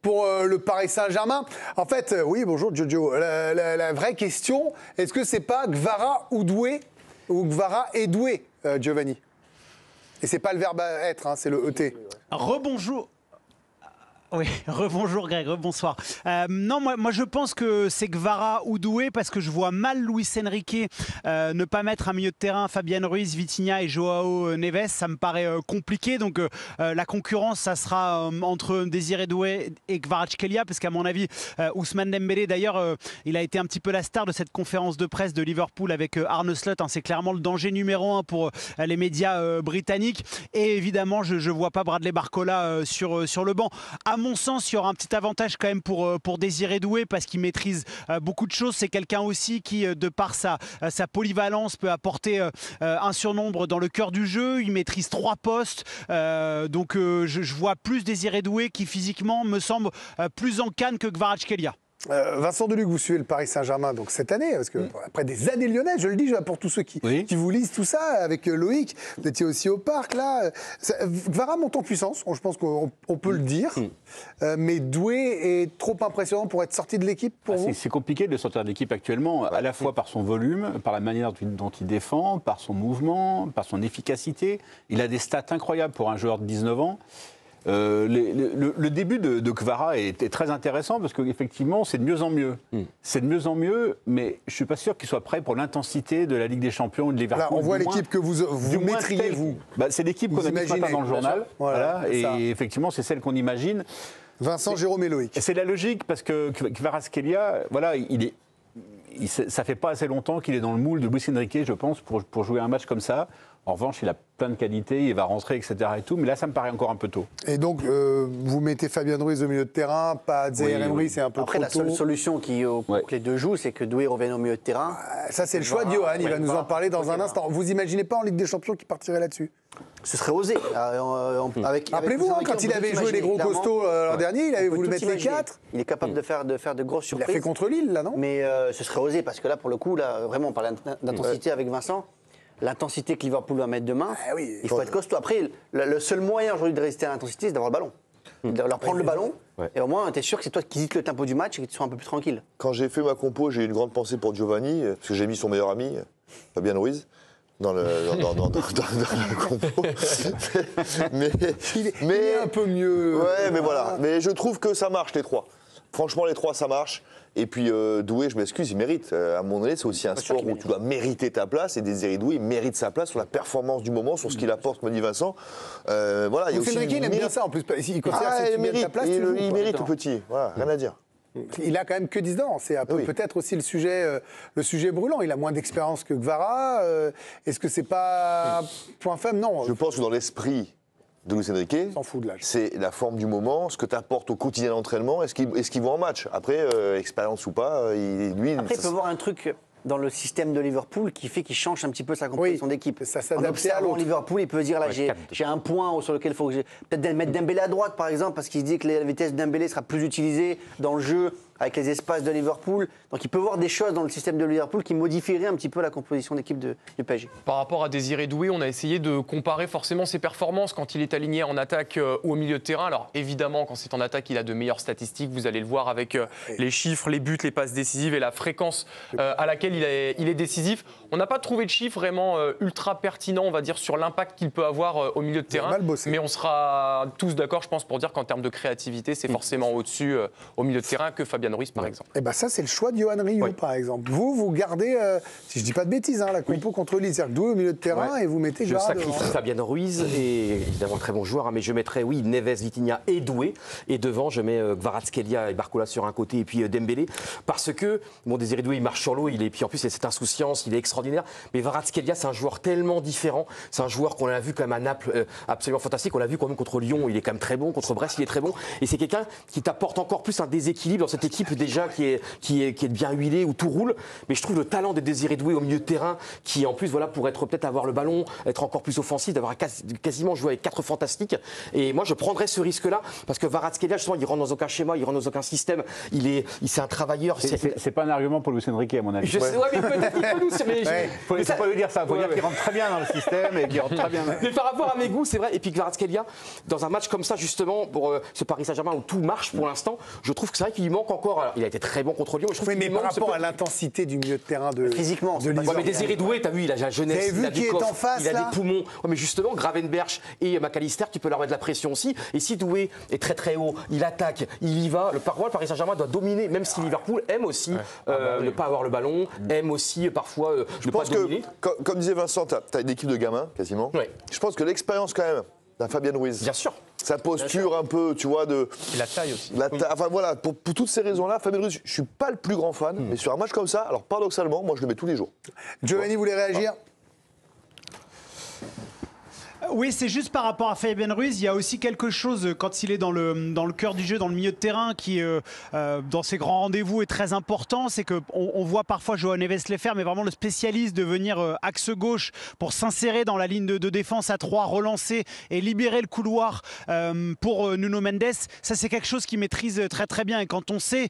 pour le Paris Saint-Germain. En fait, oui, bonjour Jojo. La vraie question, est-ce que c'est pas Kvara ou Doué ou Kvara et Doué, Giovanni? Et c'est pas le verbe être, hein, c'est le ET. Rebonjour. Oui, rebonjour Greg, rebonsoir. Non, moi je pense que c'est Kvara ou Doué parce que je vois mal Luis Enrique ne pas mettre un milieu de terrain Fabian Ruiz, Vitinha et Joao Neves. Ça me paraît compliqué. Donc la concurrence, ça sera entre Désiré Doué et Kvaratskhelia parce qu'à mon avis, Ousmane Dembélé, d'ailleurs, il a été un petit peu la star de cette conférence de presse de Liverpool avec Arne Slot. Hein, c'est clairement le danger numéro 1 pour les médias britanniques. Et évidemment, je ne vois pas Bradley Barcola sur le banc. À mon sens, il y aura un petit avantage quand même pour Désiré Doué parce qu'il maîtrise beaucoup de choses. C'est quelqu'un aussi qui, de par sa polyvalence, peut apporter un surnombre dans le cœur du jeu. Il maîtrise 3 postes. Donc je vois plus Désiré Doué qui physiquement me semble plus en canne que Kvaratskhelia. Vincent Deluc, vous suivez le Paris Saint-Germain donc cette année, parce que après des années lyonnaises, je le dis pour tous ceux qui vous lisent tout ça, avec Loïc, vous étiez aussi au parc là. Kvara monte en puissance, je pense qu'on peut le dire, mais Doué est trop impressionnant pour être sorti de l'équipe pour vous. C'est compliqué de sortir de l'équipe actuellement, à la fois par son volume, par la manière dont il défend, par son mouvement, par son efficacité. Il a des stats incroyables pour un joueur de 19 ans. Le début de Kvara est très intéressant parce qu'effectivement, c'est de mieux en mieux. C'est de mieux en mieux, mais je ne suis pas sûr qu'il soit prêt pour l'intensité de la Ligue des Champions ou de Liverpool. Là, on voit l'équipe que vous mettriez, vous. C'est l'équipe qu'on a mis ce matin dans le journal. Voilà, et effectivement, c'est celle qu'on imagine. Vincent, Jérôme et Loïc. C'est la logique parce que Kvaratskhelia, voilà, ça fait pas assez longtemps qu'il est dans le moule de Luis Enrique, je pense, pour jouer un match comme ça. En revanche, il a plein de qualités, il va rentrer, etc. Et tout, mais là, ça me paraît encore un peu tôt. Et donc, vous mettez Fabian Ruiz au milieu de terrain, pas Zaïre Emery, c'est un peu Après, trop la seule solution pour que les deux jouent, c'est que Doué revienne au milieu de terrain. Ça, c'est le choix de Johan, il va nous en parler dans un instant. Vous imaginez pas en Ligue des Champions qu'il partirait là-dessus? Ce serait osé. Rappelez-vous, quand il avait joué les gros costauds l'an dernier, il avait voulu mettre les 4. Il est capable de faire de grosses surprises. Il a fait contre Lille, là, non? Mais ce serait osé, parce que là, pour le coup, là, vraiment, on parlait d'intensité avec Vincent. L'intensité que Liverpool va mettre demain, il faut être costaud. Après, le seul moyen aujourd'hui de résister à l'intensité, c'est d'avoir le ballon. De leur prendre le ballon, et au moins, tu es sûr que c'est toi qui dictes le tempo du match et que tu sois un peu plus tranquille. Quand j'ai fait ma compo, j'ai eu une grande pensée pour Giovanni, parce que j'ai mis son meilleur ami, Fabian Ruiz, dans la compo. mais il est un peu mieux. Ouais, mais voilà. Mais je trouve que ça marche, les trois. Franchement, les trois, ça marche. Et puis Doué, je m'excuse, il mérite. À un moment donné, c'est aussi un sport où tu dois mériter ta place. Et Désiré Doué, il mérite sa place sur la performance du moment, sur ce qu'il apporte, comme dit Vincent. Voilà, il aime bien ça en plus. Il considère que tu mérites ta place. Il mérite le petit. Voilà, rien à dire. Il a quand même que 10 ans. C'est peut-être aussi le sujet brûlant. Il a moins d'expérience que Kvara. Est-ce que c'est pas point faible? Non. Je pense que dans l'esprit de Luis Enrique, c'est la forme du moment, ce que tu apportes au quotidien d'entraînement, est-ce qu'il va en match? Après, expérience ou pas, lui... Après, il peut voir un truc dans le système de Liverpool qui fait qu'il change un petit peu sa composition d'équipe. Ça s'adapte à l'autre. Liverpool, il peut dire, là, j'ai un point sur lequel il faut que peut-être mettre Dembélé à droite, par exemple, parce qu'il se dit que la vitesse de Dembélé sera plus utilisée dans le jeu avec les espaces de Liverpool. Donc il peut voir des choses dans le système de Liverpool qui modifieraient un petit peu la composition d'équipe du PSG. Par rapport à Désiré Doué, on a essayé de comparer forcément ses performances quand il est aligné en attaque ou au milieu de terrain. Alors évidemment, quand c'est en attaque, il a de meilleures statistiques. Vous allez le voir avec les chiffres, les buts, les passes décisives et la fréquence à laquelle il est décisif. On n'a pas trouvé de chiffres vraiment ultra pertinents, on va dire, sur l'impact qu'il peut avoir au milieu de terrain. Mais on sera tous d'accord, je pense, pour dire qu'en termes de créativité, c'est forcément au-dessus au milieu de terrain que Fabian Ruiz, par exemple. Et ça, c'est le choix de Yohan Ryu, par exemple. Vous gardez, si je dis pas de bêtises, la compo contre Lille, c'est-à-dire Doué au milieu de terrain et vous mettez Je sacrifie Fabian Ruiz, et évidemment très bon joueur, mais je mettrais, Neves, Vitinha et Doué. Et devant, je mets Kvaratskhelia et Barcola sur un côté, et puis Dembélé. Parce que, Désiré Doué, il marche sur l'eau, puis en plus, il a cette insouciance, il est extraordinaire. Mais Kvaratskhelia, c'est un joueur tellement différent. C'est un joueur qu'on a vu quand même à Naples, absolument fantastique. On l'a vu quand même contre Lyon, il est quand même très bon. Contre Brest, il est très bon. Et c'est quelqu'un qui t'apporte encore plus un déséquilibre dans cette équipe. équipe déjà qui est bien huilée, où tout roule. Mais je trouve le talent de Désiré Doué au milieu de terrain, qui en plus, voilà, pour être peut-être avoir le ballon, être encore plus offensif, d'avoir quasiment joué avec 4 fantastiques. Et moi, je prendrais ce risque-là, parce que Kvaratskhelia, justement, il rentre dans aucun schéma, il rentre dans aucun système. C'est un travailleur. C'est pas un argument pour Luis Enrique, à mon avis. Je sais, ouais, mais peut-être qu'il peut nous. Il faut pas lui dire ça. Il faut dire qu'il rentre très bien dans le système et qu'il rentre très bien. Mais par rapport à mes goûts, c'est vrai. Et puis Kvaratskhelia, dans un match comme ça, justement, pour ce Paris Saint-Germain où tout marche pour l'instant, je trouve que c'est vrai qu'il lui manque encore. Alors, il a été très bon contre Lyon. Mais par rapport à l'intensité du milieu de terrain physiquement, mais Désiré Doué, t'as vu, il a la jeunesse, il a du coffre, il a des poumons. Ouais, mais justement, Gravenberch et McAllister, tu peux leur mettre de la pression aussi. Et si Doué est très très haut, il attaque, il y va. Le Paris Saint-Germain doit dominer, même si Liverpool aime aussi ne pas avoir le ballon, aime aussi parfois ne pas dominer. Comme disait Vincent, t'as une équipe de gamins quasiment. Ouais. Je pense que l'expérience quand même d'un Fabien Ruiz. Bien sûr. Sa posture un peu, tu vois, de. Et la taille aussi. Enfin voilà, pour toutes ces raisons-là, Fabien Ruiz, je suis pas le plus grand fan, mais sur un match comme ça, alors paradoxalement, moi je le mets tous les jours. Giovanni voulait réagir? Oui, c'est juste par rapport à Fabien Ruiz, il y a aussi quelque chose quand il est dans le cœur du jeu, dans le milieu de terrain, qui dans ses grands rendez-vous est très important. C'est qu'on voit parfois João Neves les faire, mais vraiment le spécialiste de venir axe gauche pour s'insérer dans la ligne de défense à 3, relancer et libérer le couloir pour Nuno Mendes. Ça, c'est quelque chose qu'il maîtrise très très bien. Et quand on sait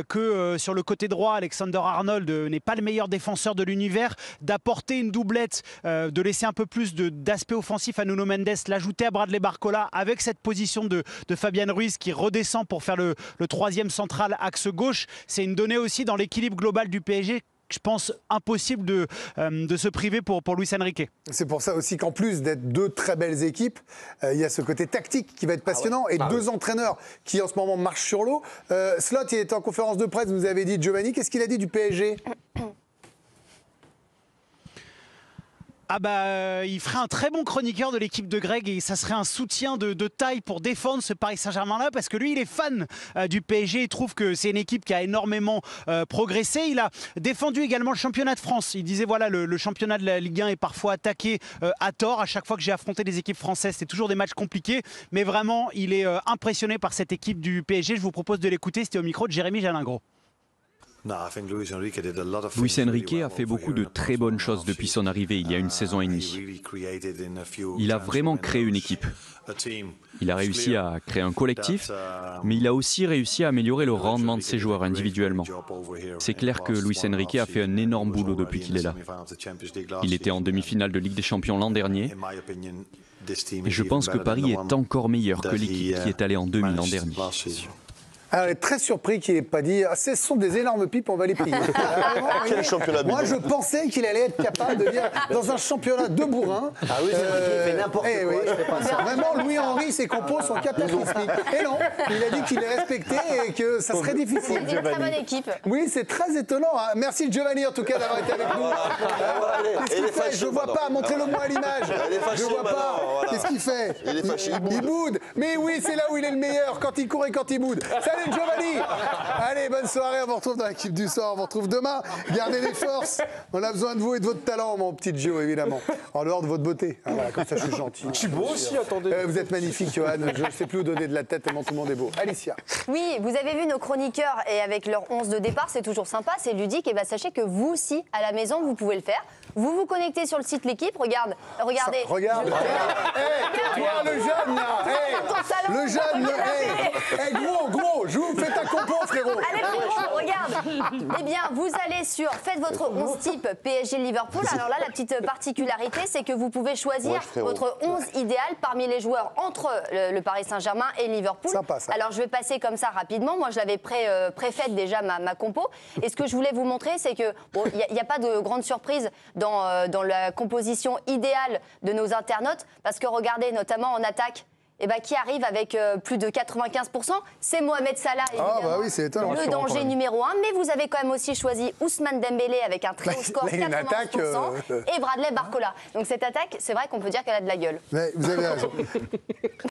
que sur le côté droit, Alexander Arnold n'est pas le meilleur défenseur de l'univers, d'apporter une doublette, de laisser un peu plus d'aspect offensif à Nuno Mendes, l'ajouter à Bradley Barcola avec cette position de Fabien Ruiz qui redescend pour faire le troisième central axe gauche, c'est une donnée aussi dans l'équilibre global du PSG. Je pense impossible de se priver pour Luis Enrique. C'est pour ça aussi qu'en plus d'être deux très belles équipes, il y a ce côté tactique qui va être passionnant et deux entraîneurs qui en ce moment marchent sur l'eau. Slot, il était en conférence de presse, vous avez dit Giovanni, qu'est-ce qu'il a dit du PSG ? Ah bah, il ferait un très bon chroniqueur de l'équipe de Greg et ça serait un soutien de taille pour défendre ce Paris Saint-Germain-là parce que lui, il est fan du PSG. Il trouve que c'est une équipe qui a énormément progressé. Il a défendu également le championnat de France. Il disait, voilà, le championnat de la Ligue 1 est parfois attaqué à tort. À chaque fois que j'ai affronté des équipes françaises, c'est toujours des matchs compliqués. Mais vraiment, il est impressionné par cette équipe du PSG. Je vous propose de l'écouter. C'était au micro de Jérémy Jalingro. Luis Enrique a fait beaucoup de très bonnes choses depuis son arrivée il y a une saison et demie. Il a vraiment créé une équipe. Il a réussi à créer un collectif, mais il a aussi réussi à améliorer le rendement de ses joueurs individuellement. C'est clair que Luis Enrique a fait un énorme boulot depuis qu'il est là. Il était en demi-finale de Ligue des Champions l'an dernier. Et je pense que Paris est encore meilleur que l'équipe qui est allée en demi l'an dernier. Alors, on est très surpris qu'il n'ait pas dit « ce sont des énormes pipes, on va les plier ». Quel championnat. Moi, je pensais qu'il allait être capable de dire dans un championnat de bourrin. Ah oui, c'est vrai qu'il fait n'importe quoi. Oui. Je fais pas ça. Vraiment, Louis-Henri, ses compos sont catastrophiques. Et non, il a dit qu'il est respecté et que ça serait difficile. C'est une très bonne équipe. Oui, c'est très étonnant. Hein. Merci Giovanni, en tout cas, d'avoir été avec nous. Qu'est-ce qu'il fait? Je ne vois pas. Montrez-le-moi à l'image. Je ne vois pas. Qu'est-ce qu'il fait? Il boude. Mais oui, c'est là où il est le meilleur, quand il court et quand il boude. Salut Giovanni. Allez, bonne soirée, on vous retrouve dans l'équipe du soir, on vous retrouve demain. Gardez les forces, on a besoin de vous et de votre talent, mon petit Gio, évidemment. En dehors de votre beauté. Ah, voilà, comme ça, je suis gentil. Je suis beau aussi, attendez. Vous êtes magnifique, Johan, je ne sais plus où donner de la tête tellement tout le monde est beau. Alicia. Oui, vous avez vu nos chroniqueurs et avec leur 11 de départ, c'est toujours sympa, c'est ludique. Et bien sachez que vous aussi, à la maison, vous pouvez le faire. Vous vous connectez sur le site L'équipe, regardez. Regarde. Toi, le jeune, là. Le jeune, gros, fais ta compo, frérot. Allez, frérot, regarde. Eh bien, vous allez faites votre 11 type PSG Liverpool. Alors là, la petite particularité, c'est que vous pouvez choisir votre 11 idéal parmi les joueurs entre le Paris Saint-Germain et Liverpool. Sympa, ça. Alors, je vais passer comme ça rapidement. Moi, je l'avais préfaite déjà ma compo. Et ce que je voulais vous montrer, c'est que il n'y a pas de grande surprise dans la composition idéale de nos internautes. Parce que regardez, notamment en attaque, qui arrive avec plus de 95%, c'est Mohamed Salah, évidemment. Ah bah oui, c'est étonnant. Le danger numéro 1, mais vous avez quand même aussi choisi Ousmane Dembélé avec un très haut score, 91%, et Bradley Barcola. Donc cette attaque, c'est vrai qu'on peut dire qu'elle a de la gueule. Mais vous avez raison.